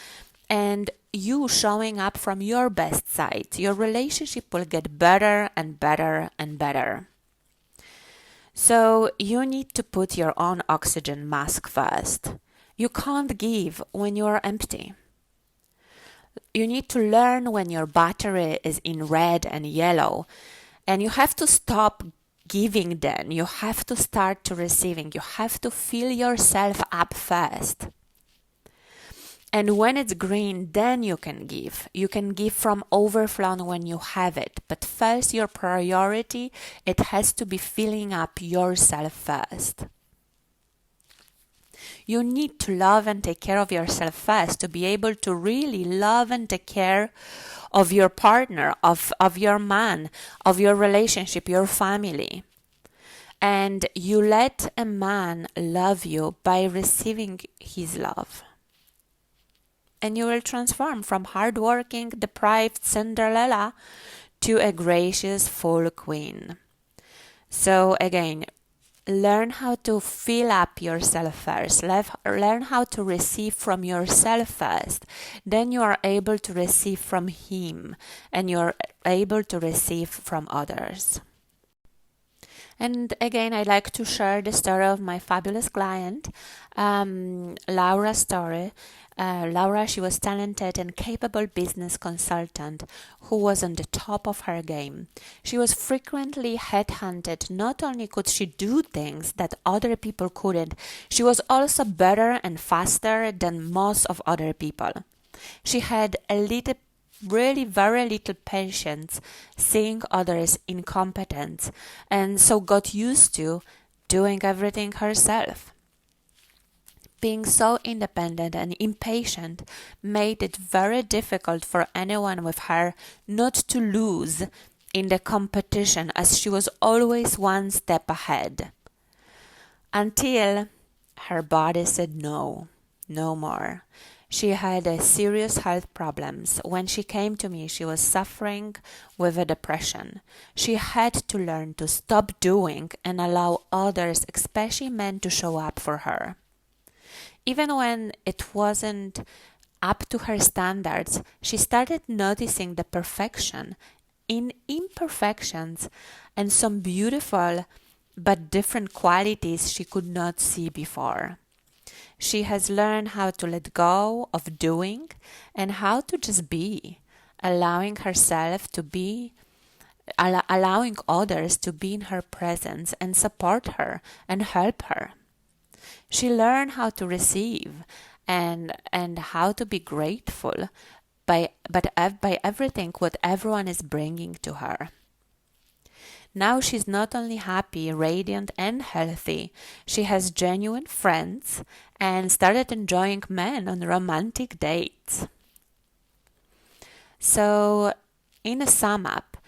and you showing up from your best side. Your relationship will get better and better and better. So you need to put your own oxygen mask first. You can't give when you are empty. You need to learn when your battery is in red and yellow, and you have to stop giving then. You have to start to receiving. You have to fill yourself up first. And when it's green, then you can give. You can give from overflow when you have it. But first, your priority, it has to be filling up yourself first. You need to love and take care of yourself first to be able to really love and take care of your partner, of your man, of your relationship, your family. And you let a man love you by receiving his love. And you will transform from hardworking, deprived Cinderella to a gracious, full queen. So again, learn how to fill up yourself first. Learn how to receive from yourself first. Then you are able to receive from him, and you're able to receive from others. And again, I like to share the story of my fabulous client, Laura's story. Laura, she was talented and capable business consultant who was on the top of her game. She was frequently headhunted. Not only could she do things that other people couldn't, she was also better and faster than most of other people. She had really very little patience seeing others incompetent, and so got used to doing everything herself. Being so independent and impatient made it very difficult for anyone with her not to lose in the competition, as she was always one step ahead. Until her body said no, no more. She had serious health problems. When she came to me, she was suffering with a depression. She had to learn to stop doing and allow others, especially men, to show up for her. Even when it wasn't up to her standards, she started noticing the perfection in imperfections and some beautiful but different qualities she could not see before. She has learned how to let go of doing and how to just be, allowing herself to be, allowing others to be in her presence and support her and help her. She learned how to receive and how to be grateful by everything what everyone is bringing to her. Now she's not only happy, radiant, and healthy, she has genuine friends and started enjoying men on romantic dates. So, in a sum up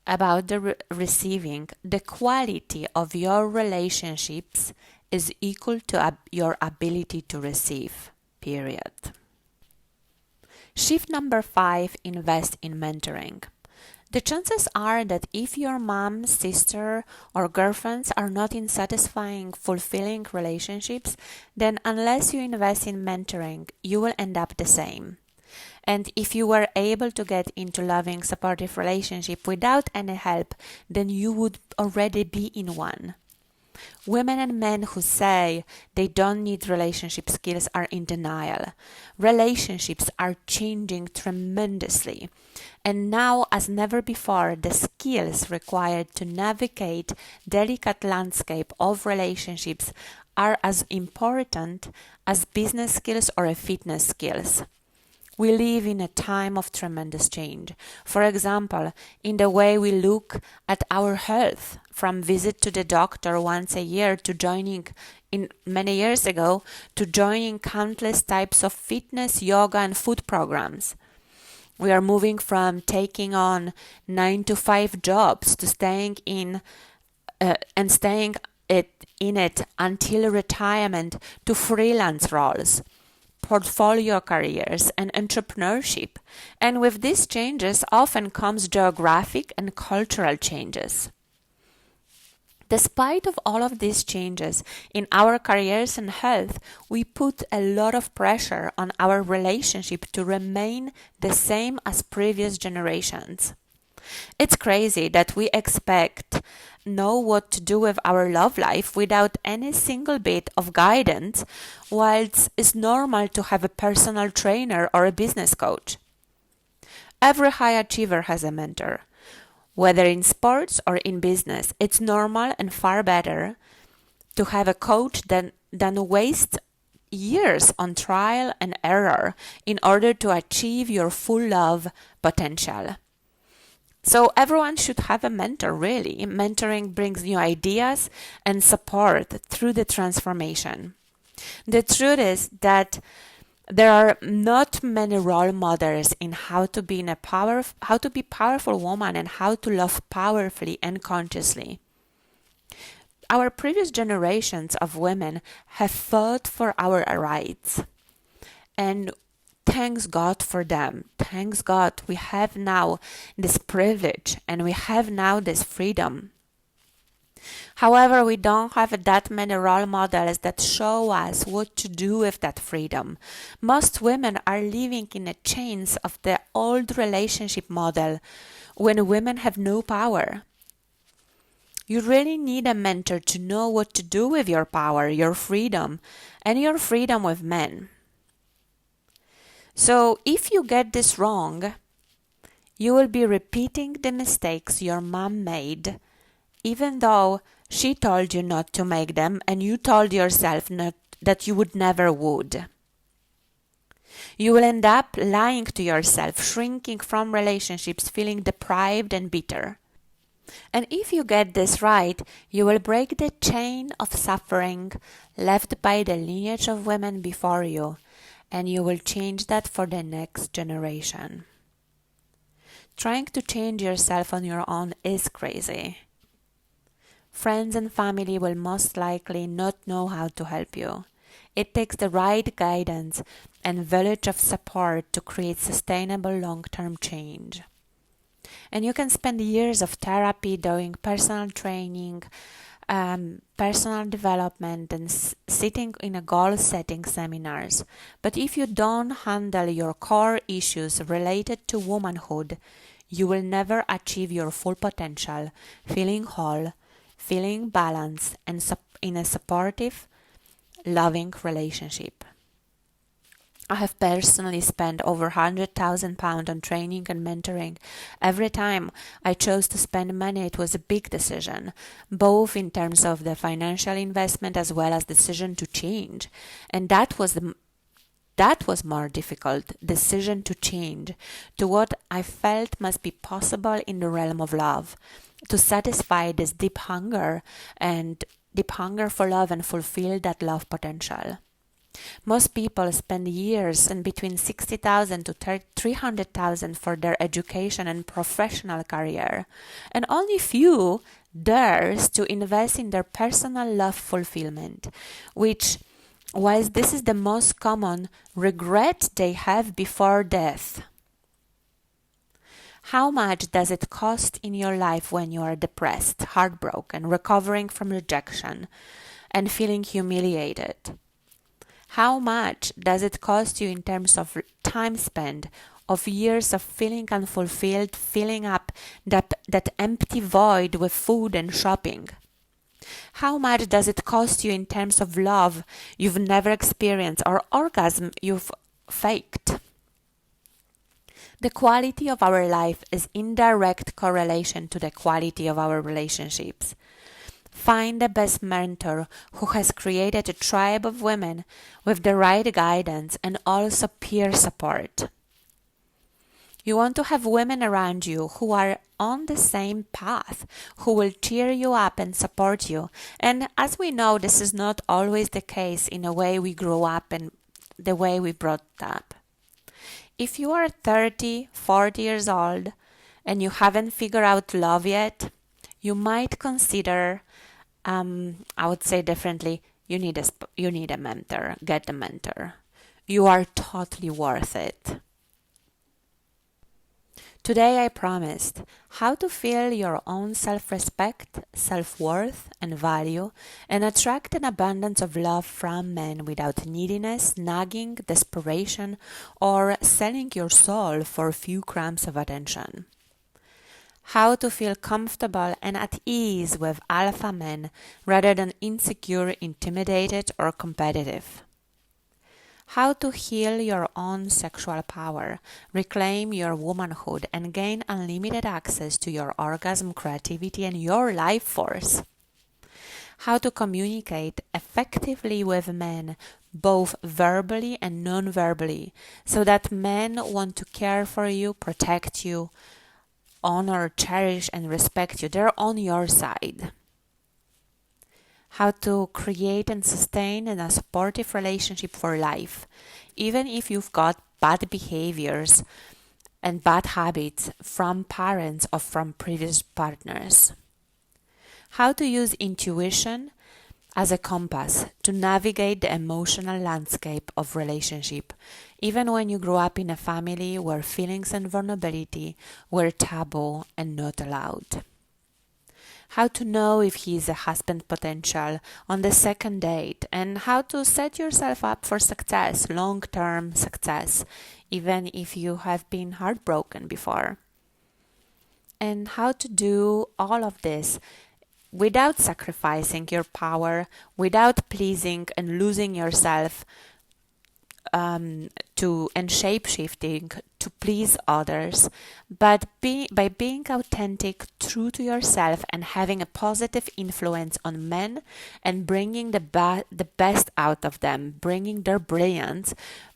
about the receiving, the quality of your relationships is equal to your ability to receive, period. Shift number 5, invest in mentoring. The chances are that if your mom, sister, or girlfriends are not in satisfying, fulfilling relationships, then unless you invest in mentoring, you will end up the same. And if you were able to get into loving, supportive relationship without any help, then you would already be in one. Women and men who say they don't need relationship skills are in denial. Relationships are changing tremendously. And now, as never before, the skills required to navigate delicate landscape of relationships are as important as business skills or fitness skills. We live in a time of tremendous change. For example, in the way we look at our health, from visit to the doctor once a year to joining many years ago to joining countless types of fitness, yoga, and food programs. We are moving from taking on 9-to-5 jobs to staying in it until retirement, to freelance roles, portfolio careers, and entrepreneurship. And with these changes often comes geographic and cultural changes. Despite of all of these changes in our careers and health, we put a lot of pressure on our relationship to remain the same as previous generations. It's crazy that we know what to do with our love life without any single bit of guidance, whilst it's normal to have a personal trainer or a business coach. Every high achiever has a mentor. Whether in sports or in business, it's normal and far better to have a coach than waste years on trial and error in order to achieve your full love potential. So everyone should have a mentor, really. Mentoring brings new ideas and support through the transformation. The truth is that there are not many role models in how to be powerful woman and how to love powerfully and consciously. Our previous generations of women have fought for our rights, and thanks God for them. Thanks God we have now this privilege and we have now this freedom. However, we don't have that many role models that show us what to do with that freedom. Most women are living in the chains of the old relationship model when women have no power. You really need a mentor to know what to do with your power, your freedom, and your freedom with men. So if you get this wrong, you will be repeating the mistakes your mom made, even though she told you not to make them and you told yourself not, that you would never would. You will end up lying to yourself, shrinking from relationships, feeling deprived and bitter. And if you get this right, you will break the chain of suffering left by the lineage of women before you, and you will change that for the next generation. Trying to change yourself on your own is crazy. Friends and family will most likely not know how to help you. It takes the right guidance and village of support to create sustainable long-term change. And you can spend years of therapy doing personal training, personal development, and sitting in a goal-setting seminars. But if you don't handle your core issues related to womanhood, you will never achieve your full potential, feeling whole, feeling balanced, and in a supportive, loving relationship. I have personally spent over £100,000 on training and mentoring. Every time I chose to spend money, it was a big decision, both in terms of the financial investment as well as decision to change. And that was more difficult, decision to change to what I felt must be possible in the realm of love, to satisfy this deep hunger for love and fulfill that love potential. Most people spend years and between 60,000 to 300,000 for their education and professional career, and only few dares to invest in their personal love fulfillment, which, whilst this is the most common regret they have before death. How much does it cost in your life when you are depressed, heartbroken, recovering from rejection, and feeling humiliated? How much does it cost you in terms of time spent, of years of feeling unfulfilled, filling up that empty void with food and shopping? How much does it cost you in terms of love you've never experienced or orgasm you've faked? The quality of our life is in direct correlation to the quality of our relationships. Find the best mentor who has created a tribe of women with the right guidance and also peer support. You want to have women around you who are on the same path, who will cheer you up and support you. And as we know, this is not always the case in the way we grow up and the way we brought up. If you are 30, 40 years old and you haven't figured out love yet, you might consider, I would say differently, you need a mentor. Get a mentor. You are totally worth it. Today I promised how to feel your own self-respect, self-worth, and value, and attract an abundance of love from men without neediness, nagging, desperation, or selling your soul for a few crumbs of attention. How to feel comfortable and at ease with alpha men rather than insecure, intimidated, or competitive. How to heal your own sexual power, reclaim your womanhood, and gain unlimited access to your orgasm, creativity, and your life force. How to communicate effectively with men, both verbally and non-verbally, so that men want to care for you, protect you, honor, cherish, and respect you. They're on your side. How to create and sustain a supportive relationship for life, even if you've got bad behaviors and bad habits from parents or from previous partners. How to use intuition as a compass to navigate the emotional landscape of relationship, even when you grew up in a family where feelings and vulnerability were taboo and not allowed. How to know if he is a husband potential on the second date, and how to set yourself up for success, long-term success, even if you have been heartbroken before. And how to do all of this without sacrificing your power, without pleasing and losing yourself to and shape-shifting to please others, but by being authentic, true to yourself, and having a positive influence on men and bringing the best out of them, bringing their brilliance,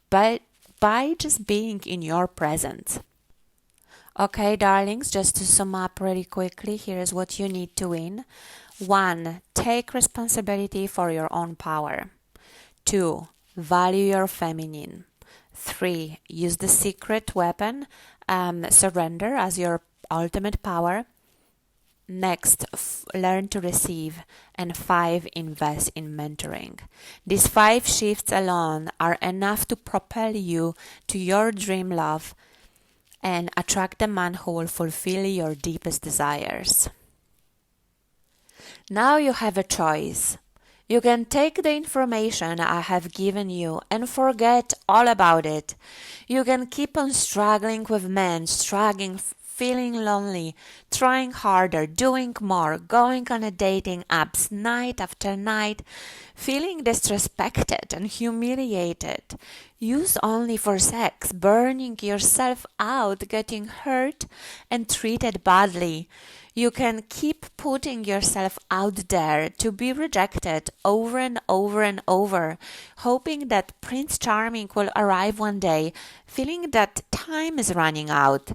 but by just being in your presence. Okay, darlings, just to sum up really quickly, here's what you need to win. 1. Take responsibility for your own power. 2. Value your feminine. 3. Use the secret weapon, surrender, as your ultimate power. Next, learn to receive. And 5. Invest in mentoring. These 5 shifts alone are enough to propel you to your dream love and attract the man who will fulfill your deepest desires. Now you have a choice. You can take the information I have given you and forget all about it. You can keep on struggling with men, feeling lonely, trying harder, doing more, going on a dating apps night after night, feeling disrespected and humiliated, used only for sex, burning yourself out, getting hurt and treated badly. You can keep putting yourself out there to be rejected over and over and over, hoping that Prince Charming will arrive one day, feeling that time is running out,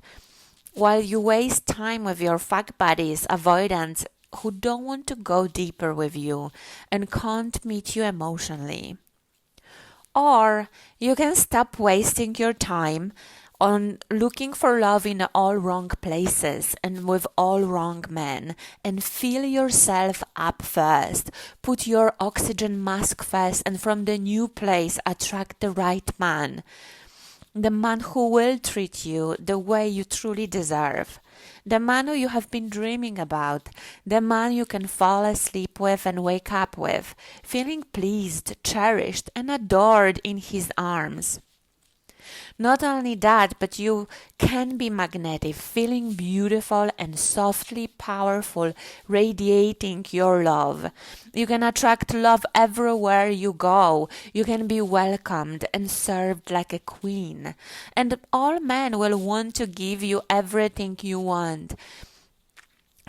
while you waste time with your fuck buddies, avoidants, who don't want to go deeper with you and can't meet you emotionally. Or you can stop wasting your time on looking for love in all wrong places and with all wrong men, and fill yourself up first. Put your oxygen mask first, and from the new place attract the right man. The man who will treat you the way you truly deserve. The man who you have been dreaming about. The man you can fall asleep with and wake up with, feeling pleased, cherished, and adored in his arms. Not only that, but you can be magnetic, feeling beautiful and softly powerful, radiating your love. You can attract love everywhere you go. You can be welcomed and served like a queen. And all men will want to give you everything you want,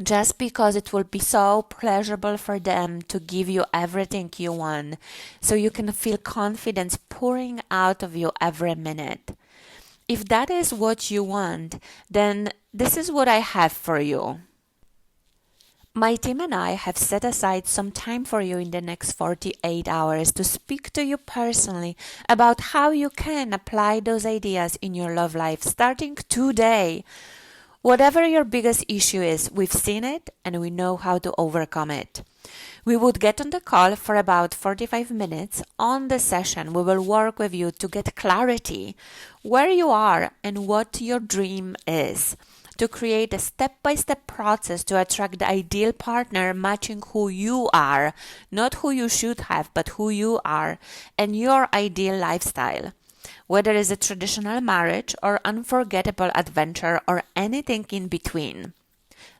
just because it will be so pleasurable for them to give you everything you want, so you can feel confidence pouring out of you every minute. If that is what you want, then this is what I have for you. My team and I have set aside some time for you in the next 48 hours to speak to you personally about how you can apply those ideas in your love life starting today. Whatever your biggest issue is, we've seen it and we know how to overcome it. We would get on the call for about 45 minutes. On the session, we will work with you to get clarity where you are and what your dream is, to create a step-by-step process to attract the ideal partner matching who you are, not who you should have, but who you are, and your ideal lifestyle. Whether it's a traditional marriage or unforgettable adventure or anything in between.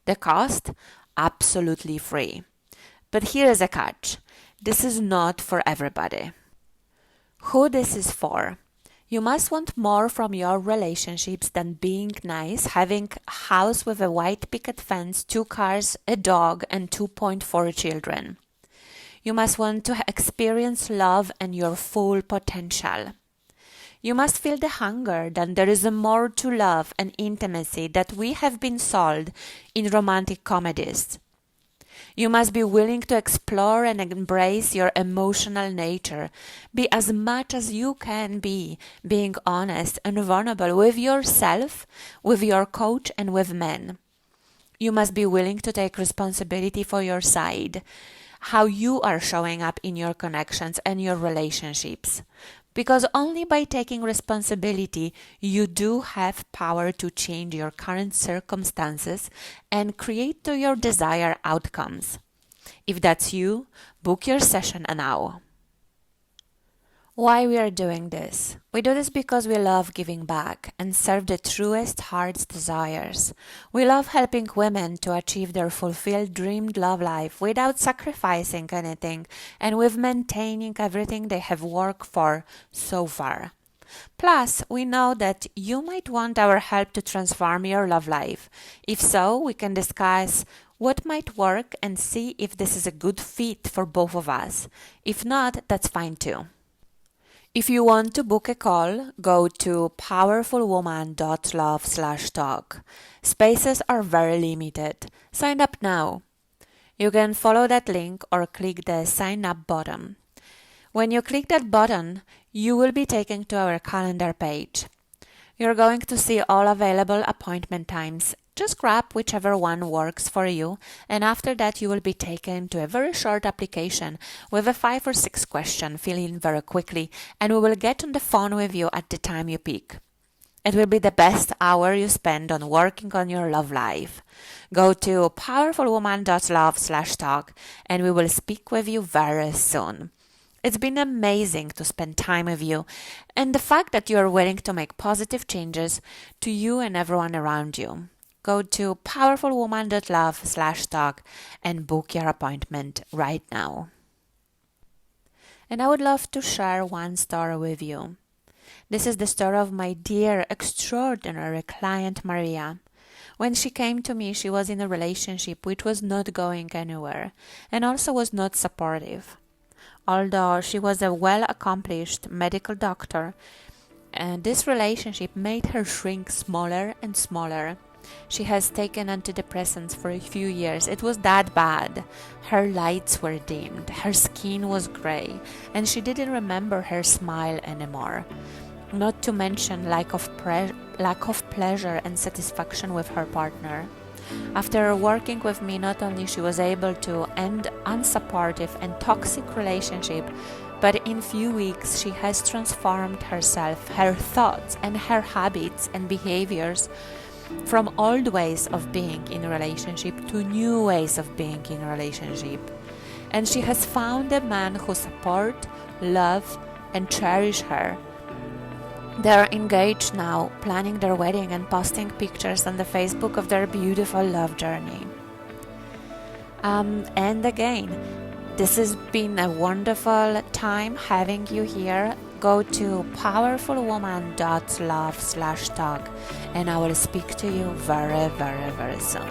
The cost? Absolutely free. But here is a catch. This is not for everybody. Who this is for? You must want more from your relationships than being nice, having a house with a white picket fence, 2 cars, a dog, and 2.4 children. You must want to experience love and your full potential. You must feel the hunger that there is more to love and intimacy that we have been sold in romantic comedies. You must be willing to explore and embrace your emotional nature. Be as much as you can be, being honest and vulnerable with yourself, with your coach, and with men. You must be willing to take responsibility for your side, how you are showing up in your connections and your relationships. Because only by taking responsibility, you do have power to change your current circumstances and create your desired outcomes. If that's you, book your session now. Why we are doing this? We do this because we love giving back and serve the truest heart's desires. We love helping women to achieve their fulfilled dreamed love life without sacrificing anything and with maintaining everything they have worked for so far. Plus, we know that you might want our help to transform your love life. If so, we can discuss what might work and see if this is a good fit for both of us. If not, that's fine too. If you want to book a call, go to powerfulwoman.love/talk. Spaces are very limited. Sign up now. You can follow that link or click the sign up button. When you click that button, you will be taken to our calendar page. You're going to see all available appointment times. Just grab whichever one works for you, and after that you will be taken to a very short application with a 5 or 6 question fill in very quickly, and we will get on the phone with you at the time you pick. It will be the best hour you spend on working on your love life. Go to powerfulwoman.love/talk and we will speak with you very soon. It's been amazing to spend time with you, and the fact that you are willing to make positive changes to you and everyone around you. Go to powerfulwoman.love/talk and book your appointment right now. And I would love to share one story with you. This is the story of my dear, extraordinary client Maria. When she came to me, she was in a relationship which was not going anywhere and also was not supportive. Although she was a well-accomplished medical doctor, this relationship made her shrink smaller and smaller. She has taken antidepressants for a few years. It was that bad. Her lights were dimmed, her skin was gray, and she didn't remember her smile anymore. Not to mention lack of pleasure and satisfaction with her partner. After working with me, not only she was able to end unsupportive and toxic relationship, but in few weeks she has transformed herself, her thoughts and her habits and behaviors from old ways of being in a relationship to new ways of being in a relationship. And she has found a man who support, love and cherish her. They are engaged now, planning their wedding and posting pictures on the Facebook of their beautiful love journey. And again, this has been a wonderful time having you here. Go to powerfulwoman.love/talk and I will speak to you very, very, very soon.